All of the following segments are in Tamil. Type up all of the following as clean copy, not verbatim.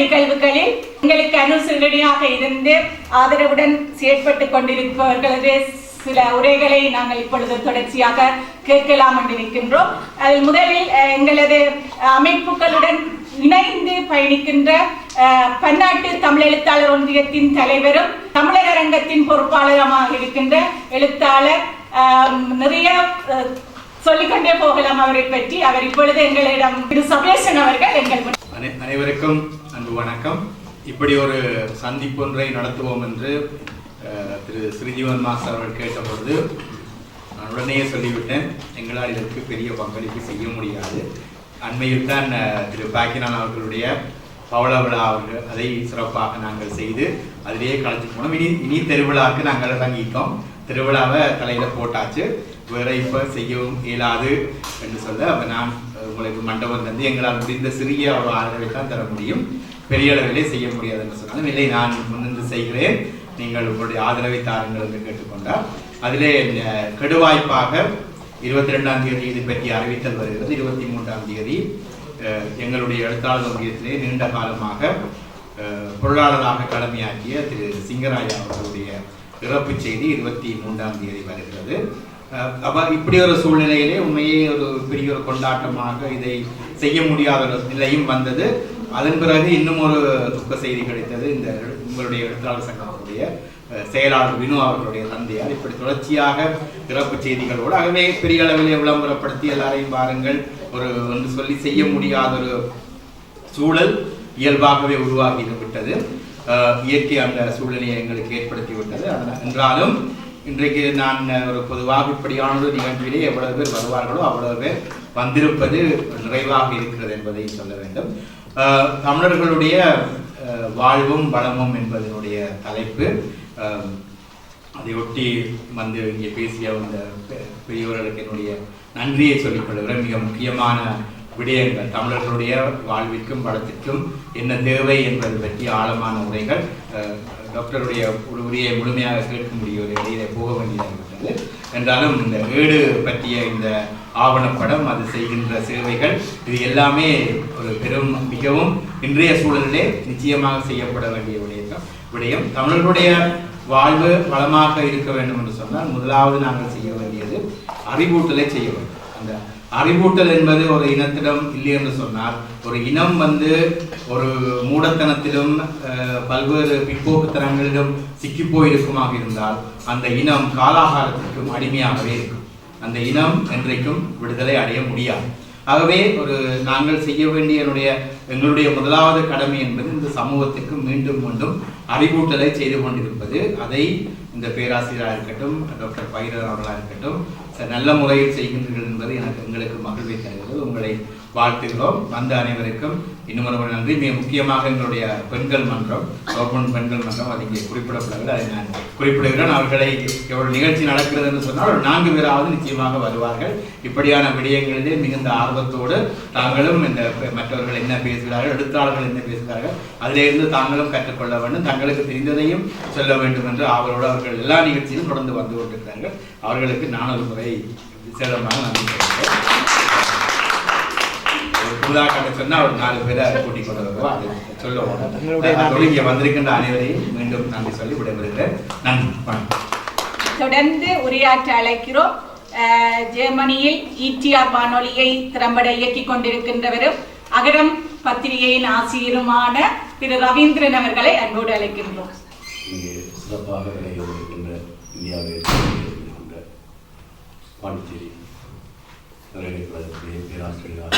நிகழ்வுகளில் எங்களுக்கு அனுசரணையாக இருந்து ஆதரவுடன் செயற்பட்டுக் கொண்டிருப்பவர்களது சில உரைகளை நாங்கள் இப்பொழுது தொடர்ச்சியாக கேட்கலாம் என்று நிற்கின்றோம். அதில் முதலில் எங்களது அமைப்புகளுடன் இணைந்து பயணிக்கின்ற பன்னாட்டு தமிழ் எழுத்தாளர் ஒன்றியத்தின் தலைவரும் தமிழர் அரங்கத்தின் பொறுப்பாளருமாக இருக்கின்ற எழுத்தாளர் நிறைய சொல்லிக்கொண்டே போகலாம் அவரை பற்றி. அவர் இப்பொழுது எங்களிடம் திரு சபேசன் அவர்கள் அனைவருக்கும் அன்பு வணக்கம். இப்படி ஒரு சந்திப்பு ஒன்றை நடத்துவோம் என்று திரு ஸ்ரீஜீவன் மாஸ்டர் அவர்கள் கேட்டபொழுது நான் உடனே சொல்லிவிட்டேன், எங்களால் இதற்கு பெரிய பங்களிப்பு செய்ய முடியாது. அண்மையில் தான் திரு பாக்கினான் அவர்களுடைய பவள விழா அவர்கள் அதை சிறப்பாக நாங்கள் செய்து அதிலேயே கலைச்சு போனோம். இனி திருவிழாவுக்கு நாங்கள் இறங்கிட்டோம். திருவிழாவை தலையில் போட்டாச்சு. வேற இப்போ செய்யவும் இயலாது என்று சொல்ல அப்போ நான் உங்களுக்கு மண்டபம் தந்து எங்களால் முடிந்த சிறிய ஒரு ஆதரவை தான் தர முடியும், பெரிய அளவிலே செய்ய முடியாது என்று சொன்னாலும் இல்லை, நான் முன்னின்று செய்கிறேன், நீங்கள் உங்களுடைய ஆதரவை தாருங்கள் என்று கேட்டுக்கொண்டார். அதிலே கெடுவாய்ப்பாக 22ஆம் தேதி இது பற்றி அறிவித்தல் வருகிறது. 23ஆம் தேதி எங்களுடைய எழுத்தாளர் ஒன்றியத்திலே நீண்ட காலமாக பொருளாளராக கடமையாற்றிய திரு சிங்கராயா அவர்களுடைய இறப்பு செய்தி 23ஆம் தேதி வருகிறது. அப்போ இப்படி ஒரு சூழ்நிலையிலே உண்மையே ஒரு பெரிய ஒரு கொண்டாட்டமாக இதை செய்ய முடியாத ஒரு நிலையும் வந்தது. அதன் பிறகு இன்னும் ஒரு துக்க செய்தி கிடைத்தது. இந்த உங்களுடைய எழுத்தாளர் சங்கத்தினுடைய செயலாளர் வினு அவர்களுடைய தந்தையார் இப்படி தொடர்ச்சியாக இறப்பு செய்திகளோடு ஆகவே பெரிய அளவிலே விளம்பரப்படுத்தி எல்லாரையும் பாருங்கள் ஒரு ஒன்று சொல்லி செய்ய முடியாத ஒரு சூழல் இயல்பாகவே உருவாகி விட்டது. இயற்கை அந்த சூழ்நிலையை எங்களுக்கு ஏற்படுத்தி விட்டது. என்றாலும் இன்றைக்கு நான் ஒரு பொதுவாக இப்படியான ஒரு நிகழ்ச்சியிலே எவ்வளவு பேர் வருவார்களோ அவ்வளவு பேர் வந்திருப்பது நிறைவாக இருக்கிறது என்பதை சொல்ல வேண்டும். தமிழர்களுடைய வாழ்வும் வளமும் என்பதனுடைய தலைப்பு. அதையொட்டி வந்து இங்கே பேசிய அந்த பெரியவர்களுக்கு என்னுடைய நன்றியை சொல்லிக் கொள்கிறேன். மிக முக்கியமான விடயங்கள் தமிழர்களுடைய வாழ்விற்கும் வளத்திற்கும் என்ன தேவை என்பது பற்றி ஆழமான உரைகள். டாக்டருடைய உரையை முழுமையாக கேட்க முடிய ஒரு இடையிலே போக வேண்டியதாகிவிட்டது. என்றாலும் இந்த ஏடு பற்றிய இந்த ஆவணப்படம், அது செய்கின்ற சேவைகள், இது எல்லாமே ஒரு மிகவும் இன்றைய சூழலிலே நிச்சயமாக செய்யப்பட வேண்டிய விடயம். தமிழர்களுடைய வாழ்வு வளமாக இருக்க வேண்டும் என்று சொன்னால் முதலாவது நாங்கள் செய்ய வேண்டியது அறிவூட்டலை செய்ய வேண்டும். அந்த அறிவூட்டல் என்பது ஒரு இனத்திடம் இல்லை என்று சொன்னால், ஒரு இனம் வந்து ஒரு மூடத்தனத்திலும் பல்வேறு பிற்போக்குத்தனங்களிலும் சிக்கிப்போயிருக்குமாக இருந்தால் அந்த இனம் காலாகாலத்திற்கும் அடிமையாகவே இருக்கும். அந்த இனம் என்றைக்கும் விடுதலை அடைய முடியாது. ஆகவே நாங்கள் செய்ய வேண்டிய எங்களுடைய முதலாவது கடமை என்பது இந்த சமூகத்திற்கு மீண்டும் மீண்டும் அறிவூட்டலை செய்து கொண்டிருப்பது. அதை இந்த பேராசிரியராக இருக்கட்டும், டாக்டர் பைரர் அவர்களாக இருக்கட்டும் நல்ல முறையில் செய்கின்றீர்கள் என்பது எங்களுக்கு மகிழ்வை தருகிறது. உங்களை வாழ்த்துகிறோம். வந்த அனைவருக்கும் இன்னும் ஒரு நன்றி. மிக முக்கியமாக எங்களுடைய பெண்கள் மன்றம், கவர்மெண்ட் பெண்கள் மன்றம், அது இங்கே குறிப்பிடப்படவில்லை, அதை நான் குறிப்பிடுகிறேன். அவர்களை எவ்வளவு நிகழ்ச்சி நடக்கிறது என்று சொன்னால் ஒரு 4 பேராவது நிச்சயமாக வருவார்கள். இப்படியான விடயங்களிலே மிகுந்த ஆர்வத்தோடு தாங்களும் இந்த மற்றவர்கள் என்ன பேசுகிறார்கள், எழுத்தாளர்கள் என்ன பேசுகிறார்கள், அதிலிருந்து தாங்களும் கற்றுக்கொள்ள வேண்டும், தங்களுக்கு தெரிந்ததையும் சொல்ல வேண்டும் என்று அவரோடு அவர்கள் எல்லா நிகழ்ச்சியிலும் தொடர்ந்து வந்து கொண்டிருக்கிறார்கள். அவர்களுக்கு நான் ஒரு முறை விசேடமாக நன்றி சொல்கிறேன். புதாக்காக சொன்னா ஒரு 4 பேரை கூட்டிக் கொண்டு வருவோம், அது சொல்லுவோம். இங்கே வந்திருக்கின்ற அனைவரையும் மீண்டும் நன்றி சொல்லி விடைபெறுகிறேன். நன்றி. தொடர்ந்து உரையாற்ற அழைக்கிறோம். ஜெர்மனியில் ETR வானொலியை திறம்பட இயக்கிக் கொண்டிருக்கின்றவரும் அகரம் பத்திரிகையின் ஆசிரியருமான திரு ரவீந்திரன் அவர்களை அன்போடு அழைக்கின்றோம். சிறப்பாக விளையாடுகின்ற இந்தியாவில் பாண்டிச்சேரி பேராசிரியர்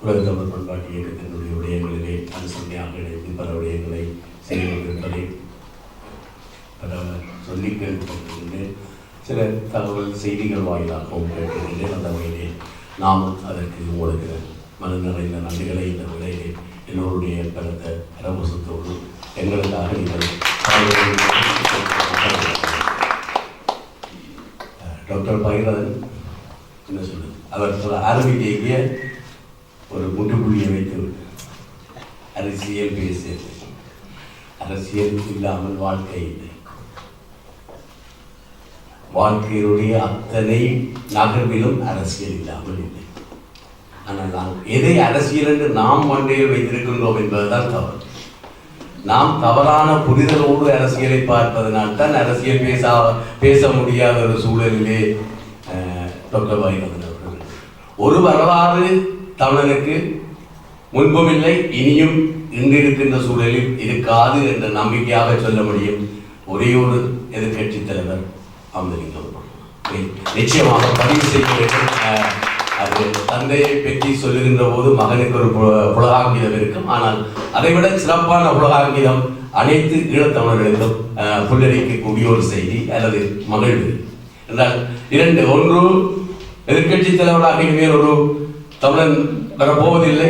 உலக தமிழ் பண்பாட்டு இயக்கத்தினுடைய விடயங்களிலே அனுசரணையாக இணைந்து பல விடயங்களை செய்து கொண்டிருப்பதை சொல்லி கேள்விப்பட்டிருக்கின்றேன். சில தகவல் செய்திகள் வாயிலாகவும் கேட்டிருக்கின்றேன். அந்த வகையிலே நாமும் அதற்கு உங்களுக்கு மன நிறைந்த நன்றிகளை இந்த விலையிலே எல்லோருடைய கருத்தை அரவசத்தோடு எங்களுக்காக நீங்கள் டாக்டர் பைரன் என்ன சொல்லுது, அவர் ஆரம்பிக்க ஒரு முற்றுப்புள்ளியை வைத்து அரசியல் பேசியது. அரசியல் இல்லாமல் வாழ்க்கை இல்லை. வாழ்க்கையினுடைய அத்தனை நகர்விலும் அரசியல் இல்லாமல் இல்லை. ஆனால் நாம் எதை அரசியல் என்று நாம் மண்டையில் வைத்திருக்கின்றோம் என்பதுதான் தவறு. நாம் தவறான புரிதலோடு அரசியலை பார்ப்பதனால் தான் அரசியல் பேச முடியாத ஒரு சூழலிலே டாக்டர் வைரவன் அவர்கள் ஒரு வரலாறு தமிழனுக்கு முன்பும் இல்லை இனியும் இன்று இருக்கின்ற சூழலில் இருக்காது என்ற நம்பிக்கையாக சொல்ல முடியும் ஒரே ஒரு எதிர்கட்சி தலைவர் அமிர்தலிங்கம். நிச்சயமாக பதிவு செய்ய வேண்டும். அது தந்தையை பற்றி சொல்லுகின்ற போது மகனுக்கு ஒரு புலகாங்கிதம் இருக்கும். ஆனால் அதைவிட சிறப்பான புலகாங்கிதம் அனைத்து ஈழத்தமிழர்களுக்கும் புல்லரிக்கக்கூடிய ஒரு செய்தி அல்லது மகிழ்வு என்றால் இரண்டு. ஒன்று, எதிர்கட்சி தலைவராக இனிமேல் ஒரு தமிழன் வரப்போவதில்லை.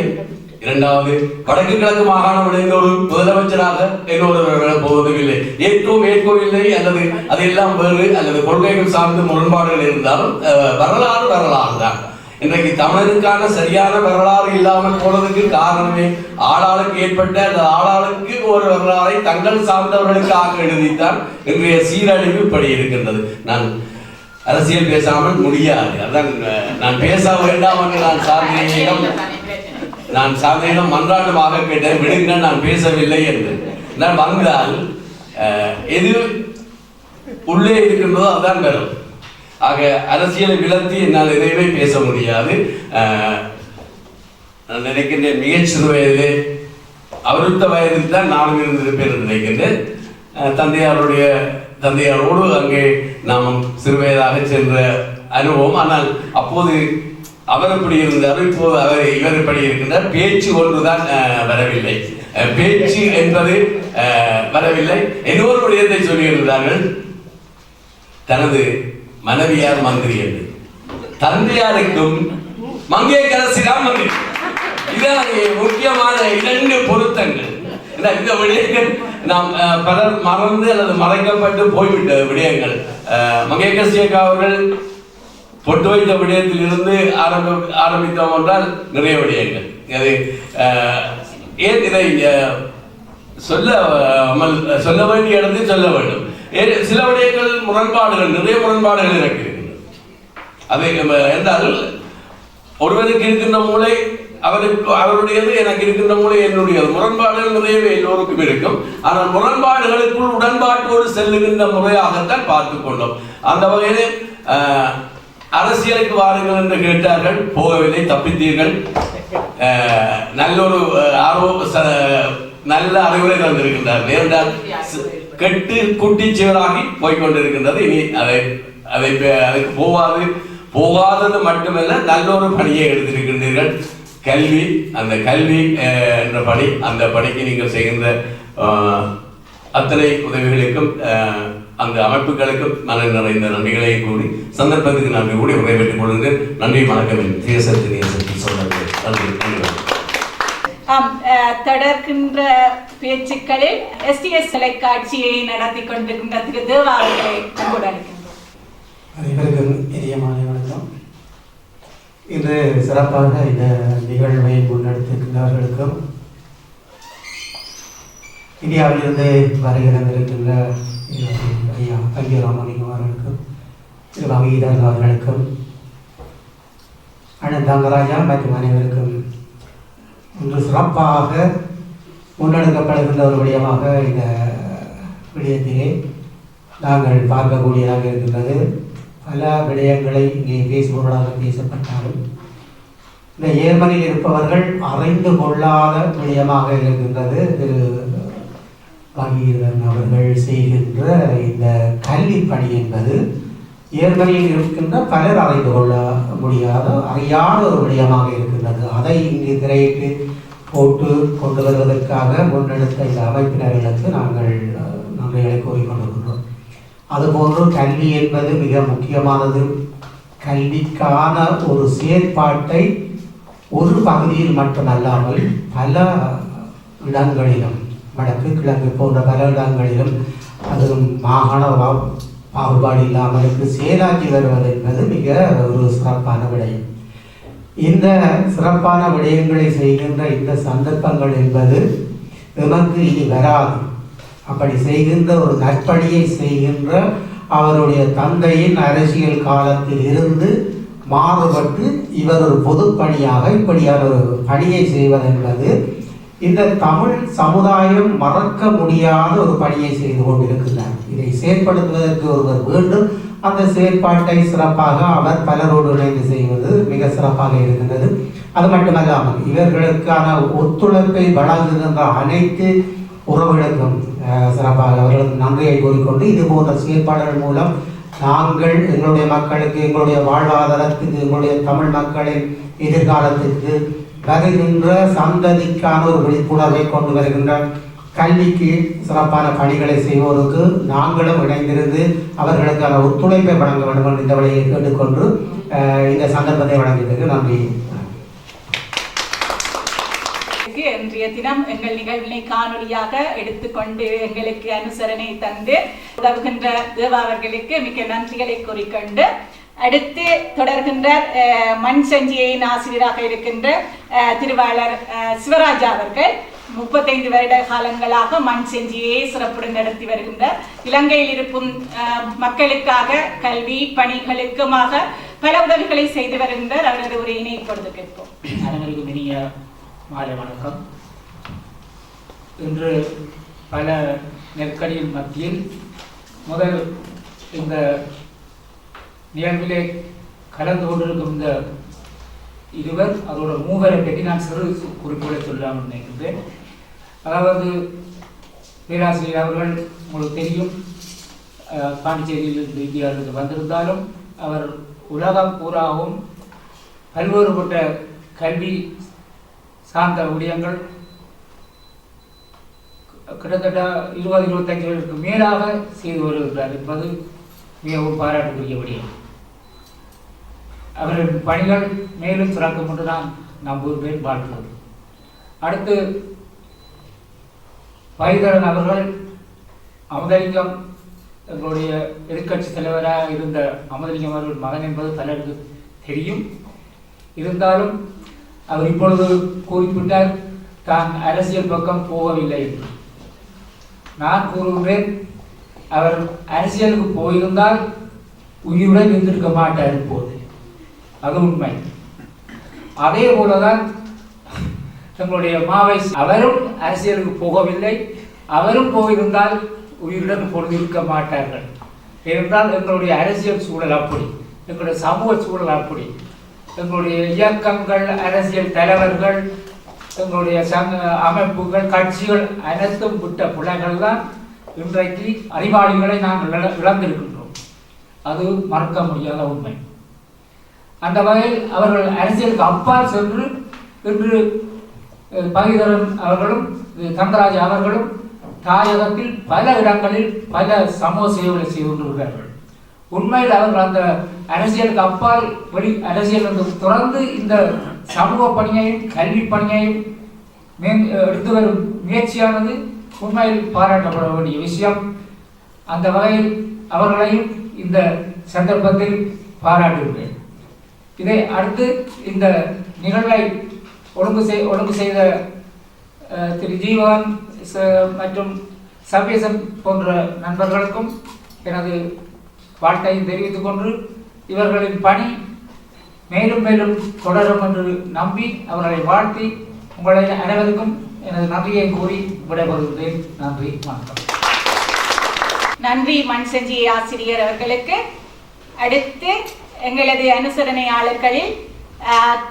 இரண்டாவது, வடக்கு கிழக்கு மாகாணம் இணைந்த ஒரு முதலமைச்சராக இன்னொரு போவதில்லை. ஏற்கவில்லை அல்லது அதெல்லாம் வேறு அல்லது கொள்கைகள் சார்ந்த முரண்பாடுகள் இருந்தாலும் வரலாறு தான். இன்றைக்கு தமிழருக்கான சரியான வரலாறு இல்லாமல் போனதுக்கு காரணமே ஆளாளுக்கு ஏற்பட்ட அந்த ஆளாளுக்கு ஒரு வரலாறை தங்கள் சார்ந்தவர்களுக்காக எழுதித்தான் இன்றைய சீரழிவு இப்படி இருக்கின்றது. நான் அரசியல் பேசாமல் முடியாது. அதான் நான் பேச வேண்டாம் என்று நான் சாதனையிடம் மன்றாட்டமாக கேட்டேன், விடுங்கள் நான் பேசவில்லை என்று. நான் வந்தால் எது உள்ளே இருக்கின்றதோ அதுதான் வரும். ஆக அரசியலை விளத்தி என்னால் எதையுமே பேச முடியாது. நான் நினைக்கின்றேன் மிகச் சிறு வயதிலே அவருத்த வயதில் தான் நானும் இருந்திருப்பேன் என்று நினைக்கின்றேன். தந்தையாரோடு அங்கே நாம் சிறுவயதாக சென்ற அனுபவம். ஆனால் அப்போது அவர் எப்படி இருந்தார், இப்போது இவர் எப்படி இருக்கின்றார். பேச்சு ஒன்றுதான் வரவில்லை, பேச்சு என்பது வரவில்லை. இன்னொரு விடயத்தை சொல்லியிருந்தார்கள், தனது மனைவியார் மந்திரி என்று. தந்தையாருக்கும் மங்கையரசிதான் மந்திரி. இதுதான் முக்கியமான இரண்டு பொருத்தங்கள். இந்த விடயங்கள் நாம் பலர் மறந்து அல்லது மறைக்கப்பட்டு போய்விட்ட விடயங்கள். மங்கையரசி அவர்கள் பொட்டு வைத்த விடயத்தில் இருந்து ஆரம்பித்தோம் என்றால் நிறைய விடயங்கள். அது ஏன் இதை சொல்ல வேண்டிய இடத்தில் சொல்ல வேண்டும். சில விடயங்கள் முரண்பாடுகள், நிறைய முரண்பாடுகள் எனக்கு இருக்கின்றன. அதை என்றால் ஒருவருக்கு இருக்கின்ற மூளை அவருடையது, எனக்கு இருக்கின்ற மூளை என்னுடையது. முரண்பாடுகள் நிறையவே எல்லோருக்கும் இருக்கும். ஆனால் முரண்பாடுகளுக்குள் உடன்பாட்டோடு செல்லுகின்ற முறையாகத்தான் பார்த்து கொண்டோம். அந்த வகையில் அரசியலுக்கு வாருங்கள் என்று கேட்டார்கள், போகவில்லை, தப்பித்தீர்கள். நல்லொரு நல்ல அறிவுரை தந்திருக்கின்றார்கள். ஏனென்றால் கெட்டு குட்டி சிவராகி போய்கொண்டிருக்கின்றது. இனி அதுக்கு போகாதது மட்டுமல்ல, நல்லொரு பணியை எடுத்திருக்கின்றீர்கள். கல்வி, அந்த கல்வி என்ற பணி, அந்த பணிக்கு நீங்கள் செய்கின்ற அத்தனை உதவிகளுக்கும் அந்த அமைப்புகளுக்கும் மன நிறைந்த நன்றிகளை கூறி சந்தர்ப்பத்துக்கு நன்றி கூடி உரைபெற்றுக் கொள்கிறேன். நன்றி, வணக்கம். தொடர்கின்ற பேச்சுக்களில் STS தொலைக்காட்சியை நடத்தி கொண்டிருக்கின்ற திரு தேவா அவர்களை அன்போடு அழைக்கின்றோம். அனைவருக்கும் இனிய மாலை வணக்கம். இன்று சிறப்பாக இந்த நிகழ்வை முன்னெடுத்திருக்கின்றவர்களுக்கும் இந்தியாவிலிருந்து வருகிறது இருக்கின்ற ஐயா ஐயா ராமலிங்கம் அவர்களுக்கும் திரு வகீதர் அவர்களுக்கும் அண்ணன் தங்கராஜா மற்றும் அனைவருக்கும் இன்று சிறப்பாக முன்னெடுக்கப்படுகின்ற ஒரு விடயமாக இந்த விடயத்திலே நாங்கள் பார்க்கக்கூடியதாக இருக்கின்றது. பல விடயங்களை இங்கே பேசுபவர்களாக பேசப்பட்டாலும் இந்த ஏர்மனில் இருப்பவர்கள் அறிந்து கொள்ளாத விடயமாக இருக்கின்றது. திரு வகீதன் அவர்கள் செய்கின்ற இந்த கல்வி பணி என்பது ஏர்மனியில் இருக்கின்ற பலர் அறிந்து கொள்ள முடியாத அறியாத ஒரு விடயமாக இருக்கின்றது. அதை இங்கு திரையிட்டு போட்டு கொண்டு வருவதற்காக முன்னெடுத்த இந்த அமைப்பினர்களுக்கு நாங்கள் நன்றிகளை கூறிக்கொண்டிருக்கின்றோம். அதுபோன்று கல்வி என்பது மிக முக்கியமானது. கல்விக்கான ஒரு செயற்பாட்டை ஒரு பகுதியில் மட்டுமல்லாமல் பல இடங்களிலும், வடக்கு கிழக்கு போன்ற பல இடங்களிலும், அதுவும் மாகாண பாகுபாடு இல்லாமலுக்கு செயலாற்றி வருவது என்பது மிக ஒரு சிறப்பான விடயம். இந்த சிறப்பான விடயங்களை செய்கின்ற இந்த சந்தர்ப்பங்கள் என்பது நமக்கு இனி வராது. அப்படி செய்கின்ற ஒரு நற்பணியை செய்கின்ற அவருடைய தந்தையின் அரசியல் காலத்தில் இருந்து மாறுபட்டு இவர் ஒரு பொதுப்பணியாக இப்படியான ஒரு பணியை செய்வதென்பது இந்த தமிழ் சமுதாயம் மறக்க முடியாத ஒரு பணியை செய்து கொண்டிருக்கிறார். இதை செயற்படுத்துவதற்கு ஒருவர் வேண்டும். அந்த செயற்பாட்டை சிறப்பாக அவர் பலரோடு இணைந்து செய்வது மிக சிறப்பாக இருக்கின்றது. அது மட்டுமல்லாமல் இவர்களுக்கான ஒத்துழைப்பை வழங்குகின்ற அனைத்து உறவுகளுக்கும் சிறப்பாக அவர்களுக்கு நன்றியை கூறிக்கொண்டு இது போன்ற செயற்பாடுகள் மூலம் நாங்கள் எங்களுடைய மக்களுக்கு, எங்களுடைய வாழ்வாதாரத்துக்கு, எங்களுடைய தமிழ் மக்களின் எதிர்காலத்திற்கு வருகின்ற சந்ததிக்கான ஒரு விழிப்புணர்வை கொண்டு வருகின்ற கல்விக்கு சிறப்பான பணிகளை செய்வோருக்கு நாங்களும் இணைந்திருந்து அவர்களுக்கான ஒத்துழைப்பை வழங்க வேண்டும் என்று இந்த வழியை கேட்டுக்கொண்டு இந்த சந்தர்ப்பத்தை வழங்கியதற்கு நன்றி. இன்றைய தினம் எங்கள் நிகழ்வினை காணொலியாக எடுத்துக்கொண்டு எங்களுக்கு அனுசரணை தந்து உதவுகின்ற தேவா அவர்களுக்கு மிக்க நன்றிகளை கூறிக்கொண்டு அடுத்து தொடர்கின்ற மண் சஞ்சியின் ஆசிரியராக இருக்கின்ற திருவாளர் சிவராஜா அவர்கள் 35 வருட காலங்களாக மண் செஞ்சியை சிறப்புடன் நடத்தி வருகின்றார். இலங்கையில் இருக்கும் மக்களுக்காக கல்வி பணிகளுக்குமாக பல உதவிகளை செய்து வருகின்றார். அவரது உரையினை இப்பொழுது கேட்போம். அனைவருக்கும் இனிய மாலை வணக்கம். இன்று பல நெருக்கடியின் மத்தியில் முதல் இந்த நிகழ்விலே கலந்து கொண்டிருக்கும் இந்த இருவர் அதோட மூவரை பற்றி நான் சிறு குறிப்புகளை சொல்லலாம் நினைக்கின்றேன். அதாவது பேராசிரியர் அவர்கள் உங்களுக்கு தெரியும், பாண்டிச்சேரியில் இந்தியாவிற்கு வந்திருந்தாலும் அவர் உலகம் பூராகவும் பல்வேறுபட்ட கல்வி சார்ந்த விடயங்கள் கிட்டத்தட்ட 20-25 வருடத்துக்கு மேலாக செய்து வருகிறார் என்பது மிகவும் பாராட்டுக்குரிய விடயம். அவரின் பணிகள் மேலும் சிறக்கும் என்று நான் நம்புகிறேன், வாழ்த்துவது. அடுத்து வைதரன் அவர்கள் அமுதலிங்கம் எங்களுடைய எதிர்கட்சி தலைவராக இருந்த அமுதலிங்கம் அவர்கள் மகன் என்பது பலருக்கு தெரியும். இருந்தாலும் அவர் இப்பொழுது குறிப்பிட்டார் தான் அரசியல் பக்கம் போகவில்லை என்று. நான் கூறுகிறேன், அவர் அரசியலுக்கு போயிருந்தால் உயிருடன் இருந்திருக்க மாட்டார் இப்போது. அது உண்மை. அதே போலதான் தங்களுடைய மாவை அவரும் அரசியலுக்கு போகவில்லை. அவரும் போயிருந்தால் உயிருடன் இப்பொழுது இருக்க மாட்டார்கள். ஏனென்றால் எங்களுடைய அரசியல் சூழல் அப்படி, எங்களுடைய சமூக சூழல் அப்படி, எங்களுடைய இயக்கங்கள், அரசியல் தலைவர்கள், எங்களுடைய அமைப்புகள், கட்சிகள் அனைத்தும் விட்ட பிள்ளைகள் தான் இன்றைக்கு அறிவாளிகளை நாங்கள் இழந்திருக்கின்றோம். அது மறக்க முடியாத உண்மை. அந்த வகையில் அவர்கள் அரசியலுக்கு அப்பால் சென்று இன்று பகிதரன் அவர்களும் தங்கராஜ் அவர்களும் தாயகத்தில் பல இடங்களில் பல சமூக சேவைகளை செய்து கொண்டிருக்கிறார்கள். உண்மையில் அவர்கள் அந்த அரசியலுக்கு அப்பால் அரசியல் தொடர்ந்து இந்த சமூக பணியையும் கல்வி பணியையும் எடுத்து வரும் முயற்சியானது உண்மையில் பாராட்டப்பட வேண்டிய விஷயம். அந்த வகையில் அவர்களையும் இந்த சந்தர்ப்பத்தில் பாராட்டுகிறேன். இதை அடுத்து இந்த நிகழ்வை ஒழுங்கு செய்த திரு ஜீவன் மற்றும் சபேசன் போன்ற நண்பர்களுக்கும் எனது வாழ்த்தையை தெரிவித்துக் கொண்டு இவர்களின் பணி மேலும் மேலும் தொடரும் என்று நம்பி அவர்களை வாழ்த்தி உங்களை அனைவருக்கும் எனது நன்றியை கூறி விடைபெறுகிறேன். நன்றி, வணக்கம். நன்றி மண் செஞ்சி ஆசிரியர் அவர்களுக்கு. அடுத்து எங்களது அனுசரணையாளர்களில்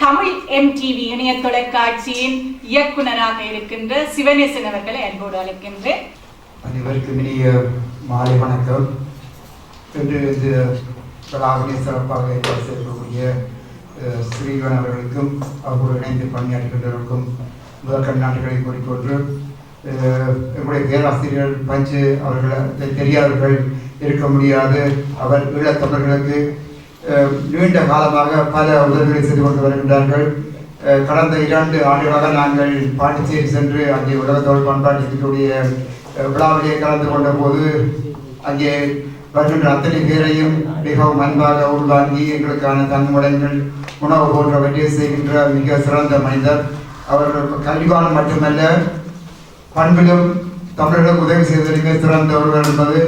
தமிழ் MTV இணைய தொலைக்காட்சியின் இயக்குநராக இருக்கின்ற சிவனேசன் அவர்களை அன்போடு அழைக்கின்றேன். அனைவருக்கும் இனிய மாலை வணக்கம். இன்று இந்த விழாவினை சிறப்பாக ஏற்பாடு செய்யக்கூடிய ஸ்ரீவன் அவர்களுக்கும் அவரோடு இணைந்து பணியாற்றுகின்றவர்களுக்கும் முதற்கண் நன்றிகளை கூறிக்கொண்டு, எங்களுடைய பேராசிரியர் பஞ்சு அவர்களை தெரியாதவர்கள் இருக்க முடியாது. அவர் ஈழத்தமிழர்களுக்கு நீண்ட காலமாக பல உதவிகளை செய்து கொண்டு வருகின்றார்கள். கடந்த 2 ஆண்டுகளாக நாங்கள் பாண்டிச்சேரி சென்று அங்கே உலக தமிழ் பண்பாட்டுடைய விழாவிலே கலந்து கொண்ட போது அங்கே வருகின்ற அத்தனை பேரையும் மிகவும் அன்பாக உள்வாங்கி எங்களுக்கான தன்முடங்கள் உணவு போன்றவற்றை செய்கின்ற மிக சிறந்த மனிதர். அவர்கள் கல்விக்காலம் மட்டுமல்ல, பண்பிலும் தமிழர்களுக்கு உதவி செய்வதிலுமே சிறந்த ஒருவர் என்பது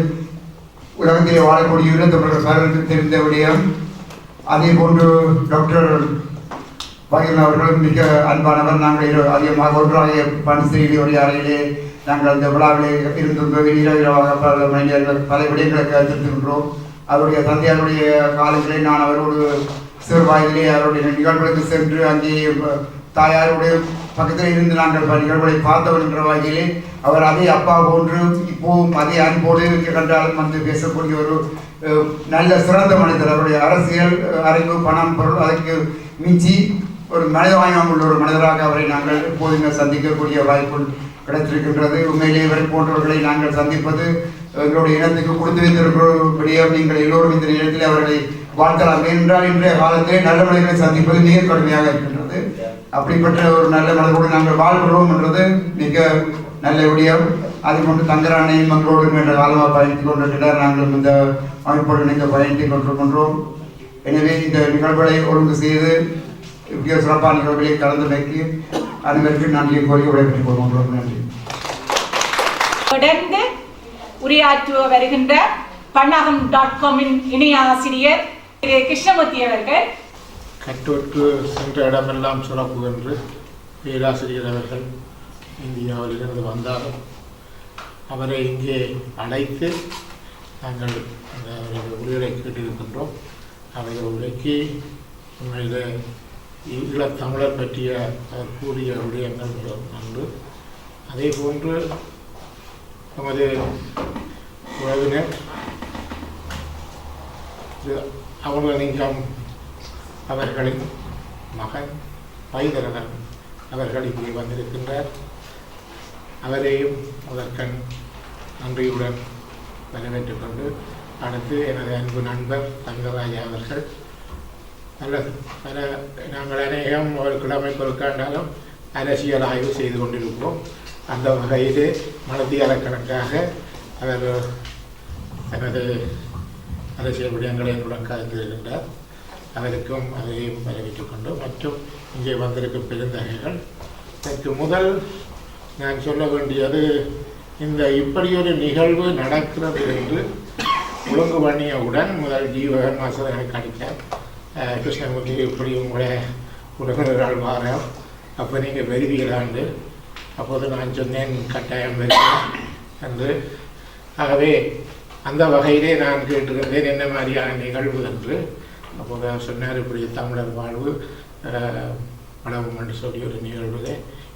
உலகத்திலே வாழக்கூடிய தமிழர்கள் பலருக்கு தெரிந்த விடயம். அதே போன்று டாக்டர் பகிரன் அவர்களும் மிக அன்பானவர். நாங்கள் அதிகமாக ஒன்றாக பணிசெய்தி ஒரு அறையிலே நாங்கள் அந்த விழாவிலே இருந்திருந்தோம். இரவாக பல மனிதர்கள் பல விடயங்களை கருத்திருக்கின்றோம். அவருடைய தந்தையாருடைய காலத்திலே நான் அவரோடு சிறு வயதிலே அவருடைய நிகழ்வுகளுக்கு சென்று அங்கே தாயாருடைய பக்கத்தில் இருந்து நாங்கள் நிகழ்வுகளை பார்த்தவர் என்ற வகையிலே அவர் அதே அப்பா போன்று இப்போவும் அதே அன்போடு கண்டாலும் வந்து பேசக்கூடிய ஒரு நல்ல சிறந்த மனிதர். அவருடைய அரசியல் அறிவு பணம் பொருள் அதற்கு மிஞ்சி ஒரு மனிதவாயம் உள்ள ஒரு மனிதராக அவரை நாங்கள் எப்போதுமே சந்திக்கக்கூடிய வாய்ப்பு கிடைத்திருக்கின்றது. உண்மையிலே இவரை போன்றவர்களை நாங்கள் சந்திப்பது எங்களுடைய இனத்துக்கு கொடுத்து வைத்திருக்கிற விடயம். நீங்கள் எல்லோரும் இந்த நேரத்தில் அவர்களை வாழ்த்தலாம். ஏனென்றால் இன்றைய காலத்திலே நல்ல மனிதர்களை சந்திப்பது மிக கடுமையாக இருக்கின்றது. அப்படிப்பட்ட ஒரு நல்ல மனிதரோடு நாங்கள் வாழ்கிறோம் என்றது மிக நல்ல விடயம். அதை கொண்டு தங்கரானையும் மக்களோடு என்ற காலமாக பயணித்துக் கொண்டிருக்கிறார். நாங்கள் இந்த அமைப்போடு இணைந்து பயணித்துக் கொண்டிருக்கின்றோம். எனவே இந்த நிகழ்வுகளை ஒழுங்கு செய்து மிக சிறப்பான நிகழ்வுகளை கலந்துரைக்கு அனைவருக்கும் நன்றியை கோரி விடைபெற்றுக் கொள்கின்றோம். நன்றி. தொடர்ந்து உரையாற்ற வருகின்ற பன்னாகம்.com-இன் இணைய ஆசிரியர் திரு கிருஷ்ணமூர்த்தி அவர்கள். கற்றோர்க்கு சென்ற இடமெல்லாம் சிறப்பு என்று பேராசிரியர் அவர்கள் இந்தியாவிலிருந்து வந்தாலும் அவரை இங்கே அழைத்து நாங்கள் அந்த உரையை கேட்டிருக்கின்றோம். அவருடைய உரைக்கு உண்மையில் ஈழத்தமிழர் பற்றிய அவர் கூறிய விடயங்கள் நன்று. அதே போன்று நமது உறவினர் அமிர்தலிங்கம் அவர்களின் மகன் வைதரன் அவர்கள் இங்கே வந்திருக்கின்றார். அவரையும் அதற்கண் நன்றியுடன் வரவேற்றுக் கொண்டு அடுத்து எனது அன்பு நண்பர் தங்கராஜா அவர்கள் நாங்கள் அநேகம் ஒரு கிழமை பொறுக்காண்டாலும் அரசியல் ஆய்வு செய்து கொண்டிருப்போம். அந்த வகையிலே மனதியாளக்கணக்காக அவர் தனது அரசியல் விடயங்களை என்னுடன் கலந்திருக்கின்றார். அவருக்கும் அதையும் வரவேற்றுக் கொண்டு மற்றும் இங்கே வந்திருக்கும் பெருந்தகைகள். இதற்கு முதல் நான் சொல்ல வேண்டியது, இந்த இப்படி ஒரு நிகழ்வு நடக்கிறது என்று ஒழுங்கு பண்ணியவுடன் முதல் ஜீவகன் மாஸ்டர் எனக்கு அடித்தார். கிருஷ்ணமூர்த்தி இப்படி உங்களை உறவினர்கள் வாரம் அப்போ நீங்கள் வருவீங்களாண்டு. அப்போது நான் சொன்னேன் கட்டாயம் வருவேன் என்று. ஆகவே அந்த வகையிலே நான் கேட்டிருந்தேன் என்ன மாதிரியான நிகழ்வு என்று. அப்போது அவர் சொன்னார், இப்படி தமிழர் வாழ்வு படவும் என்று சொல்லி ஒரு நிகழ்வுகளே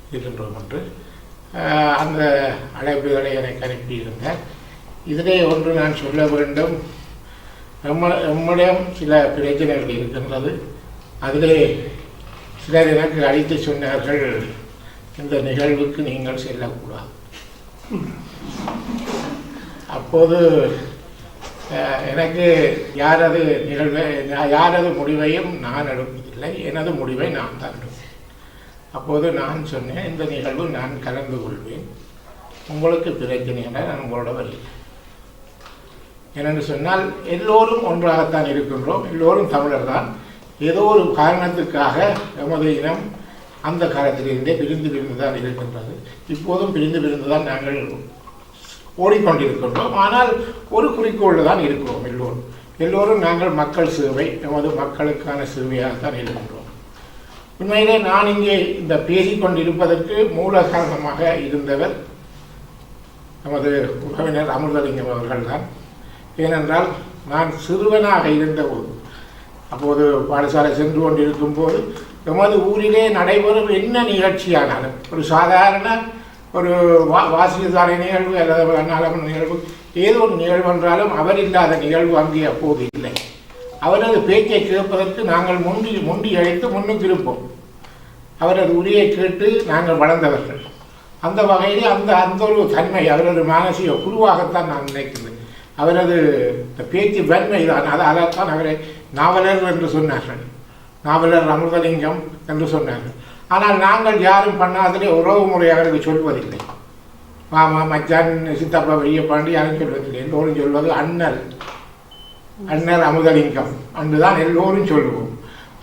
இருக்கின்றோம் என்று அந்த அழைப்புகளை எனக்கு அனுப்பியிருந்தார். இதிலே ஒன்று நான் சொல்ல வேண்டும். நம்மிடம் சில பிரச்சனைகள் இருக்கின்றது. அதிலே சிலர் எனக்கு அழைத்து சொன்னார்கள், இந்த நிகழ்வுக்கு நீங்கள் செல்லக்கூடாது. அப்போது எனக்கு யாரது முடிவையும் நான் எடுப்பதில்லை, எனது முடிவை நான் தான் எடுப்பேன். அப்போது நான் சொன்னேன், இந்த நிகழ்வு நான் கலந்து கொள்வேன், உங்களுக்கு பிரச்சனை என நான் உங்களோட வரல. ஏனென்று சொன்னால் எல்லோரும் ஒன்றாகத்தான் இருக்கின்றோம், எல்லோரும் தமிழர் தான். ஏதோ ஒரு காரணத்துக்காக எமது இனம் அந்த காலத்திலிருந்தே பிரிந்து தான் இருக்கின்றது. இப்போதும் பிரிந்து தான் நாங்கள் ஓடிக்கொண்டிருக்கின்றோம். ஆனால் ஒரு குறிக்கோள் தான் இருக்கிறோம் எல்லோரும் நாங்கள் மக்கள் சேவை, எமது மக்களுக்கான சேவையாகத்தான் இருக்கின்றோம். உண்மையிலே நான் இங்கே இந்த பேசிக்கொண்டிருப்பதற்கு மூல காரணமாக இருந்தவர் நமது உறவினர் அமிர்தலிங்கம் அவர்கள்தான். ஏனென்றால் நான் சிறுவனாக இருந்தபோது, அப்போது பாடசாலை சென்று கொண்டிருக்கும் போது, எமது ஊரிலே நடைபெறும் என்ன நிகழ்ச்சியானாலும், ஒரு சாதாரண ஒரு வாசிதாரை நிகழ்வு அல்லது அண்ணாளம்மன் நிகழ்வு, ஏதோ ஒரு நிகழ்வு என்றாலும் அவர் இல்லாத நிகழ்வு அங்கே அப்போது இல்லை. அவரது பேச்சை கேட்பதற்கு நாங்கள் முண்டி அழைத்து முன்னுக்கு இருப்போம். அவரது உரையை கேட்டு நாங்கள் வளர்ந்தவர்கள். அந்த வகையில் அந்த ஒரு தன்மை அவரது மானசீக குருவாகத்தான் நான் நினைக்கிறேன். அவரது பேச்சு வன்மை தான். அதற்கான் அவரை நாவலர் என்று சொன்னார்கள், நாவலர் அமிர்தலிங்கம் என்று சொன்னார்கள். ஆனால் நாங்கள் யாரும் பண்ணாதே உறவு முறை அவருக்கு சொல்வதில்லை. மாமா, மச்சான், சித்தப்பா, பெரியப்பாண்டி யாரும் சொல்வதில்லை. எல்லோரும் சொல்வது அண்ணர் அமிர்தலிங்கம் அன்றுதான் எல்லோரும் சொல்லுவோம்.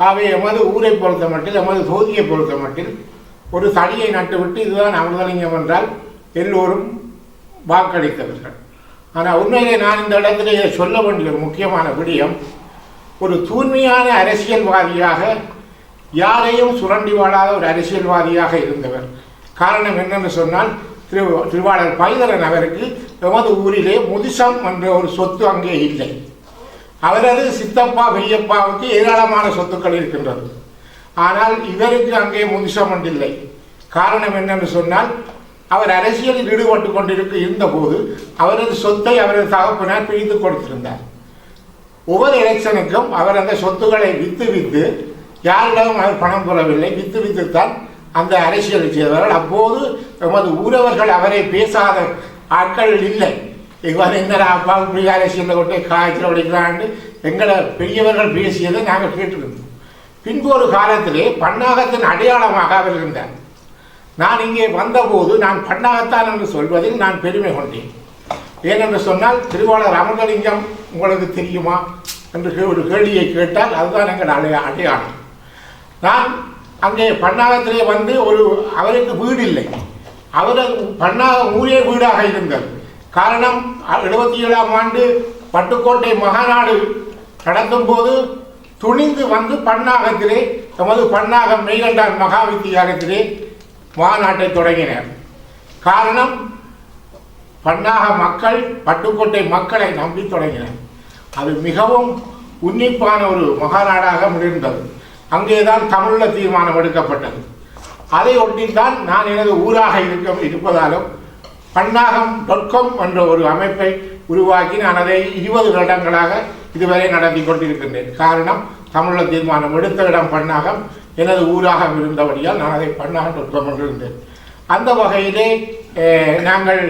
ஆகவே எமது ஊரை பொறுத்த மட்டில், எமது தொகுதியை பொறுத்த மட்டில் ஒரு தடியை நட்டுவிட்டு இதுதான் அமிர்தலிங்கம் என்றால் எல்லோரும் வாக்களித்தவர்கள். ஆனால் உண்மையிலே நான் இந்த இடத்துல சொல்ல வேண்டிய ஒரு முக்கியமான விடயம், ஒரு தூய்மையான அரசியல்வாதியாக, யாரையும் சுரண்டி வாழாத ஒரு அரசியல்வாதியாக இருந்தவர். காரணம் என்னென்னு சொன்னால், திருவாளர் பைதரன் அவருக்கு எமது ஊரிலே முதிசம் என்ற ஒரு சொத்து அங்கே இல்லை. அவரது சித்தப்பா பெரியப்பாவுக்கு ஏராளமான சொத்துக்கள் இருக்கின்றது. ஆனால் இவருக்கு அங்கே முதிசம் ஒன்றில்லை. காரணம் என்னென்னு சொன்னால், அவர் அரசியலில் ஈடுபட்டு இருந்தபோது அவரது சொத்தை அவரது தகப்பனார் பிரித்து கொடுத்திருந்தார். ஒவ்வொரு எலெக்ஷனுக்கும் அவர் அந்த சொத்துக்களை விற்று யாரிடமும் அவர் பணம் பெறவில்லை, விற்றுத்தான் அந்த அரசியல் செய்தவர்கள். அப்போது எமது ஊரவர்கள் அவரை பேசாத ஆட்கள் இல்லை. இவ்வாறு என்ன அப்பா இப்படி அரசியலில் கொண்டு காய்ச்சல் உடைக்கலான்னு எங்களை பெரியவர்கள் பேசியதை நாங்கள் கேட்டிருந்தோம். பின்பு ஒரு காலத்திலே பன்னாகத்தின் அடையாளமாக அவர் இருந்தார். நான் இங்கே வந்தபோது நான் பன்னாகத்தான் என்று சொல்வதில் நான் பெருமை கொண்டேன். ஏனென்று சொன்னால், திருவாளர் அமிர்தலிங்கம் உங்களுக்கு தெரியுமா என்று ஒரு கேள்வியை கேட்டால் அதுதான் எங்கள் அடையாளம். நான் அங்கே பன்னாகத்திலே வந்து அவருக்கு வீடு இல்லை. அவரது பன்னாக ஊரே வீடாக இருந்தது. காரணம், 77ஆம் ஆண்டு பட்டுக்கோட்டை மகாநாடு நடத்தும் போது துணிந்து வந்து பன்னாகத்திலே, நமது பன்னாகம் மெய்கண்டான் மகா வித்தியாலயத்திலே மாநாட்டை தொடங்கினர். காரணம், பன்னாக மக்கள் பட்டுக்கோட்டை மக்களை நம்பி தொடங்கினர். அது மிகவும் உன்னிப்பான ஒரு மகாநாடாக முடிந்தது. அங்கேதான் தமிழில் தீர்மானம் எடுக்கப்பட்டது. அதை ஒட்டித்தான் நான் எனது ஊராக இருப்பதாலும் பன்னாகம்.com என்ற ஒரு அமைப்பை உருவாக்கி நான் அதை 20 வருடங்களாக இதுவரை நடத்தி கொண்டிருக்கின்றேன். காரணம், தமிழில் தீர்மானம் எடுத்த இடம் பன்னாகம், எனது ஊராக இருந்தபடியால் நான் அதை பன்னாகம்.com இருந்தேன். அந்த வகையிலே நாங்கள்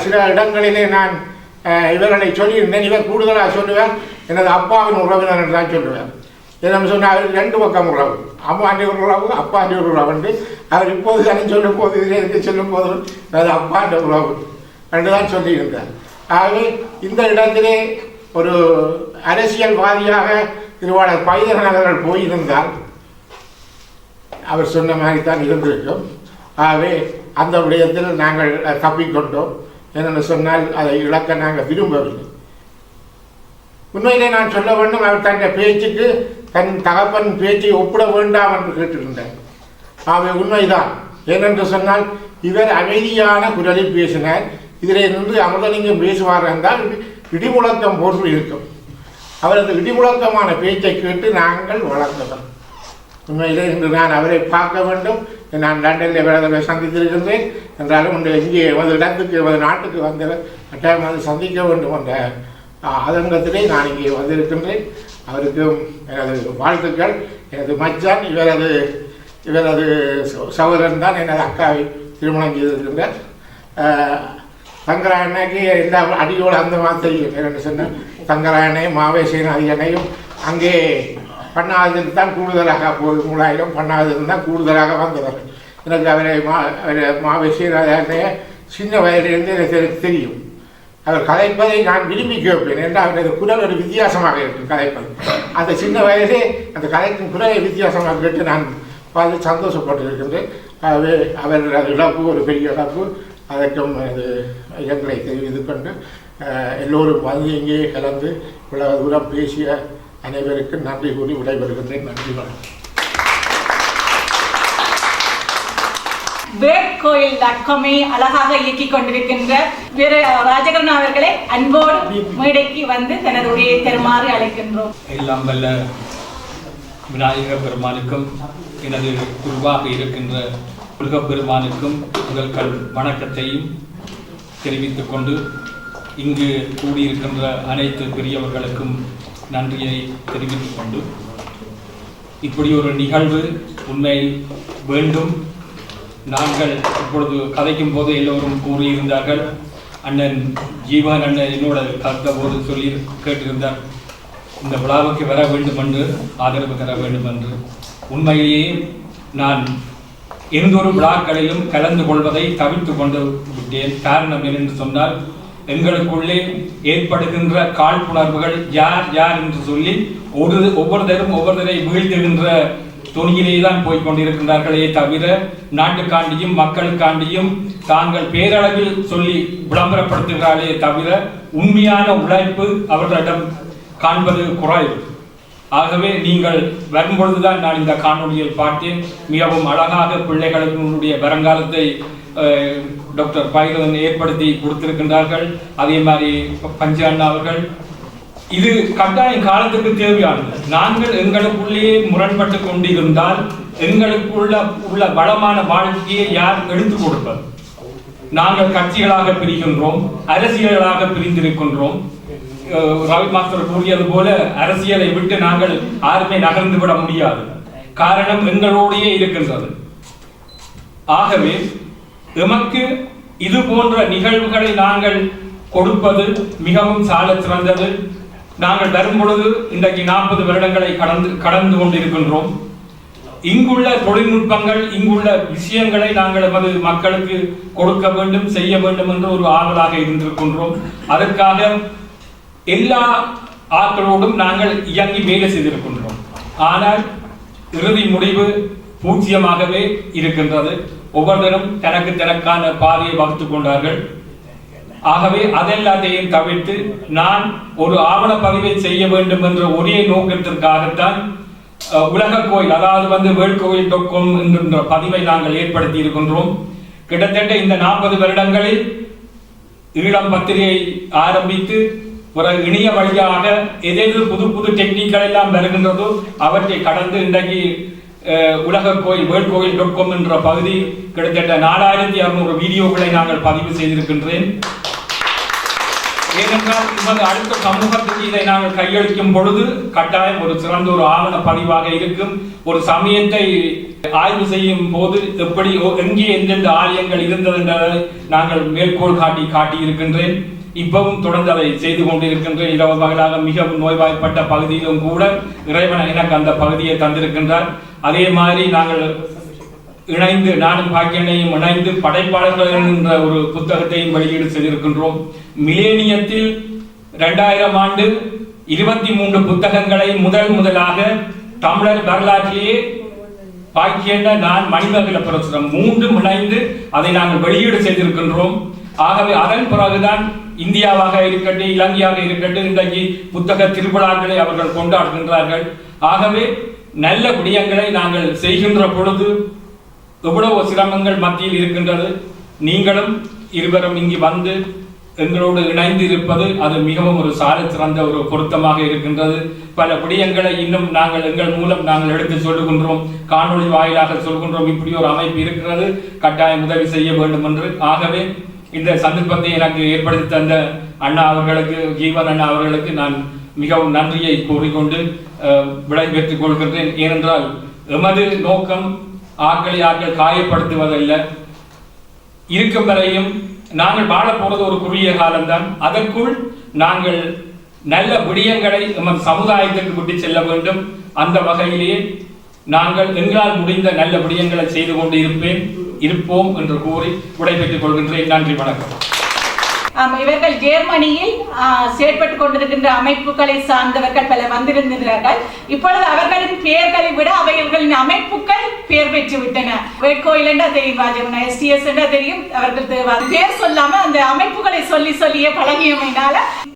சில இடங்களிலே நான் இவர்களை சொல்லியிருந்தேன். இவர் கூடுதலாக சொல்லுவேன், எனது அப்பாவின் உறவினர் என்று தான் சொல்லுவேன். நம்ம சொன்னால் அவருக்கு 2 பக்கம் உறவு, அம்மாண்டி ஒரு உறவு, அப்பாண்டி ஒரு உறவு என்று அவர் இப்போது தானே சொல்லும் போது, இதில் சொல்லும் போது அது அப்பாண்ட உறவு என்று தான் சொல்லியிருந்தார். ஆகவே இந்த இடத்திலே ஒரு அரசியல்வாதியாக திருவாளர் பைதரன் அவர்கள் போயிருந்தால் அவர் சொன்ன மாதிரி தான் இருந்திருக்கும். ஆகவே அந்த விடயத்தில் நாங்கள் தப்பிக்கொண்டோம். என்னென்னு சொன்னால், அதை இழக்க நாங்கள் விரும்பவில்லை. உண்மையிலே நான் சொல்ல வேண்டும், அவர் தன் பேச்சுக்கு தன் தகப்பன் பேச்சை ஒப்பிட வேண்டாம் என்று கேட்டிருந்தார். ஆகவே உண்மைதான். ஏனென்று சொன்னால், இவர் அமைதியான குரலில் பேசினார். இதில் இருந்து அமிர்தலிங்கம் பேசுவார் என்றால் இடிமுழக்கம் போன்று இருக்கும். அவரது இடிமுழக்கமான பேச்சை கேட்டு நாங்கள் வளர்ந்தவர். உண்மையிலே இன்று நான் அவரை பார்க்க வேண்டும். நான் லண்டனில் அவரை சந்தித்திருக்கின்றேன். என்றாலும் இங்கே இடத்துக்கு நாட்டுக்கு வந்த கட்டாயம் அதை சந்திக்க வேண்டும் என்ற ஆதங்கத்திலே நான் இங்கே வந்திருக்கின்றேன். அவருக்கும் எனது வாழ்த்துக்கள். எனது மச்சான் இவரது சகோதரன் தான் எனது அக்காவை திருமணம் செய்திருக்கின்றார். தங்கராயனைக்கு எல்லா அடியோடு அந்த மாதிரி என்னென்னு சொன்னால், தங்கராயனையும் மாவேசன் அதிகனையும் அங்கே பண்ணாததுக்கு தான் கூடுதலாக அப்போது 3000 பண்ணாததுக்கு தான் கூடுதலாக வந்தவர். எனக்கு அவரை மாவேசன் அதிகனைய சின்ன வயதிலிருந்து எனக்கு தெரியும். அவர் கதைப்பதை நான் விரும்பி கேட்பேன். என்றால் அவரது குரல் ஒரு வித்தியாசமாக இருக்கும் கதைப்பது. அந்த சின்ன வயதே அந்த கதைக்கும் குரலை வித்தியாசமாக கேட்டு நான் பார்த்து சந்தோஷப்பட்டு இருக்கின்றேன். ஆகவே அவரது இழப்பு ஒரு பெரிய இழப்பு. அதற்கும் அது எங்களை தெரிவித்து கொண்டு எல்லோரும் வந்து இங்கே கலந்து இவ்வளவு தூரம் பேசிய அனைவருக்கும் நன்றி கூறி விடைபெறுகின்றேன். நன்றி வணக்கம். வேட்கோயில்.com அழகாக இயக்கிக் கொண்டிருக்கின்ற வீர ராஜகருணா அவர்களை அன்போடு மேடைக்கு வந்து தனது உரையை தருமாறு அழைக்கின்றோம். எல்லாம் வல்ல விநாயகர் பெருமானுக்கும் எனது குருவாக இருக்கின்ற முருகப்பெருமானுக்கும் முதல் வணக்கத்தையும் தெரிவித்துக் கொண்டு, இங்கு கூடியிருக்கின்ற அனைத்து பெரியவர்களுக்கும் நன்றியை தெரிவித்துக் கொண்டு, இப்படி ஒரு நிகழ்வு உண்மையில் வேண்டும். நாங்கள் இப்பொழுது கதைக்கும் போது எல்லோரும் கூறியிருந்தார்கள். அண்ணன் ஜீவன் அண்ணன் என்னோட கருத்த போது சொல்லி கேட்டிருந்தார், இந்த விழாவுக்கு வர வேண்டும் என்று, ஆதரவு தர வேண்டும் என்று. உண்மையிலேயே நான் எந்த ஒரு விழாக்களிலும் கலந்து கொள்வதை தவிர்த்து கொண்டு விட்டேன். காரணம் என்னென்று சொன்னால், எங்களுக்குள்ளே ஏற்படுகின்ற காழ்ப்புணர்வுகள் யார் யார் என்று சொல்லி ஒவ்வொருத்தரை வீழ்த்துகின்ற துணியிலே தான் போய்கொண்டிருக்கின்றார்களே தவிர, நாட்டுக்காண்டியும் மக்களுக்காண்டியும் தாங்கள் பேரளவில் சொல்லி விளம்பரப்படுத்துகிறார்களே தவிர, உண்மையான உழைப்பு அவர்களிடம் காண்பது குறைவு. ஆகவே நீங்கள் வரும்பொழுதுதான் நான் இந்த காணொலியை பார்த்தேன். மிகவும் அழகாக பிள்ளைகளுடைய வருங்காலத்தை டாக்டர் பைரவன் ஏற்படுத்தி கொடுத்திருக்கின்றார்கள். அதே மாதிரி பஞ்சு அண்ணா அவர்கள். இது கட்டாயம் காலத்துக்கு தேவையானது. நாங்கள் எங்களுக்குள்ளேயே முரண்பட்டு கொண்டிருந்தால் எங்களுக்குள்ள வளமான வாழ்க்கையை யார் எடுத்துக் கொடுப்பது? நாங்கள் கட்சிகளாக பிரிகின்றோம், அரசியல்களாக பிரிந்திருக்கின்றோம். ரவி மாஸ்டர் கூறியது போல அரசியலை விட்டு நாங்கள் யாருமே நகர்ந்து விட முடியாது. காரணம் எங்களோடையே இருக்கின்றது. ஆகவே எமக்கு இது போன்ற நிகழ்வுகளை நாங்கள் கொடுப்பது மிகவும் சால சிறந்தது. நாங்கள் வரும் பொழுது இன்றைக்கு 40 வருடங்களை கடந்து கொண்டிருக்கின்றோம். இங்குள்ள தொழில்நுட்பங்கள், இங்குள்ள விஷயங்களை நாங்கள் எமது மக்களுக்கு கொடுக்க வேண்டும், செய்ய வேண்டும் என்று ஒரு ஆவலாக இருந்திருக்கின்றோம். அதற்காக எல்லா ஆட்களோடும் நாங்கள் இயங்கி வேலை செய்திருக்கின்றோம். ஆனால் இறுதி முடிவு பூஜ்ஜியமாகவே இருக்கின்றது. ஒவ்வொருவரும் தனக்கான பாதையை வகுத்துக் கொண்டார்கள். ஆகவே அதெல்லாத்தையும் தவிர்த்து நான் ஒரு ஆவண பதிவை செய்ய வேண்டும் என்ற ஒரே நோக்கத்திற்காகத்தான் உலக கோயில், அதாவது வேள்கோயில்.com என்கின்ற பதிவை நாங்கள் ஏற்படுத்தி இருக்கின்றோம். கிட்டத்தட்ட இந்த 40 வருடங்களில் ஈழம் பத்திரிகை ஆரம்பித்து இணைய வழியாக எதேது புது புது டெக்னிக்கள் எல்லாம் வருகின்றதோ அவற்றை கடந்து இன்றைக்கு உலக கோயில் வேள்கோயில்.com என்ற பகுதி கிட்டத்தட்ட 4600 வீடியோக்களை நாங்கள் பதிவு செய்திருக்கின்றேன். ஏனென்றால் நமது அடுத்த சமூகத்துக்கு இதை நாங்கள் கையளிக்கும் பொழுது கட்டாயம் ஒரு சிறந்த ஒரு ஆவண பதிவாக இருக்கும். ஒரு சமயத்தை ஆய்வு செய்யும் போது எப்படி எங்கே எந்தெந்த ஆலயங்கள் இருந்தது என்பதை நாங்கள் மேற்கோள் காட்டி இருக்கின்றேன். இப்பவும் தொடர்ந்து அதை செய்து கொண்டிருக்கின்றேன். இரவு பகலாக மிகவும் நோய்வாய்ப்பட்ட பகுதியிலும் கூட இறைவன் எனக்கு அந்த பகுதியை தந்திருக்கின்றார். அதே மாதிரி நாங்கள் இணைந்து, நானும் பாக்கியனையும் இணைந்து படைப்பாளர்கள் என்ற ஒரு புத்தகத்தையும் வெளியீடு செய்திருக்கின்றோம். மிலேனியத்தில் 2000 ஆண்டு 23 புத்தகங்களை முதலாக தமிழர் வரலாற்றிலேயே பாக்கியண்ட நான் மணிமேகல பிரசுரம் 3 இணைந்து அதை நாங்கள் வெளியீடு செய்திருக்கின்றோம். ஆகவே அதன் பிறகுதான் இந்தியாவாக இருக்கட்டும், இலங்கையாக இருக்கட்டும், இன்றைக்கு புத்தக திருவிழாக்களை அவர்கள் கொண்டாடுகின்றார்கள். ஆகவே நல்ல விடயங்களை நாங்கள் செய்கின்ற பொழுது எவ்வளவு சிரமங்கள் மத்தியில் இருக்கின்றது. நீங்களும் இருவரும் இங்கு வந்து எங்களோடு இணைந்து இருப்பது அது மிகவும் ஒரு சால சிறந்த ஒரு பொருத்தமாக இருக்கின்றது. பல விடயங்களை இன்னும் நாங்கள் எங்கள் மூலம் நாங்கள் எடுத்து சொல்லுகின்றோம், காணொளி வாயிலாக சொல்கின்றோம். இப்படி ஒரு அமைப்பு இருக்கிறது, கட்டாயம் உதவி செய்ய வேண்டும் என்று. ஆகவே இந்த சந்தர்ப்பத்தை எனக்கு ஏற்படுத்தி தந்த அண்ணா அவர்களுக்கு, ஜீவன் அண்ணா அவர்களுக்கு நான் மிகவும் நன்றியை கூறிக்கொண்டு விடைபெற்றுக் கொள்கின்றேன். ஏனென்றால் எமது நோக்கம் ஆட்கள் காயப்படுத்துவதல்ல. இருக்கும் வரையும் நாங்கள் வாழ போறது ஒரு குறுகிய காலம்தான். அதற்குள் நாங்கள் நல்ல விடயங்களை எமது சமுதாயத்திற்கு விட்டு செல்ல வேண்டும். அந்த வகையிலேயே நாங்கள் எங்களால் முடிந்த நல்ல விடயங்களை செய்து கொண்டு இருப்போம் என்று கூறி விடைபெற்றுக் கொள்கின்றேன். நன்றி, வணக்கம். இவர்கள் ஜெர்மனியில் செயற்பட்டுக் கொண்டிருக்கின்ற அமைப்புகளை சார்ந்தவர்கள் பல வந்திருந்தார்கள். இப்பொழுது அவர்களின் பெயர்களை விட அவர்களின் அமைப்புகள் பெயர் பெற்று விட்டன. வேட்கோயில் என்றா தெரியும், ராஜமனா STS என்றா தெரியும். அவர்கள் பேர் சொல்லாம அந்த அமைப்புகளை சொல்லியே பழகியமையினால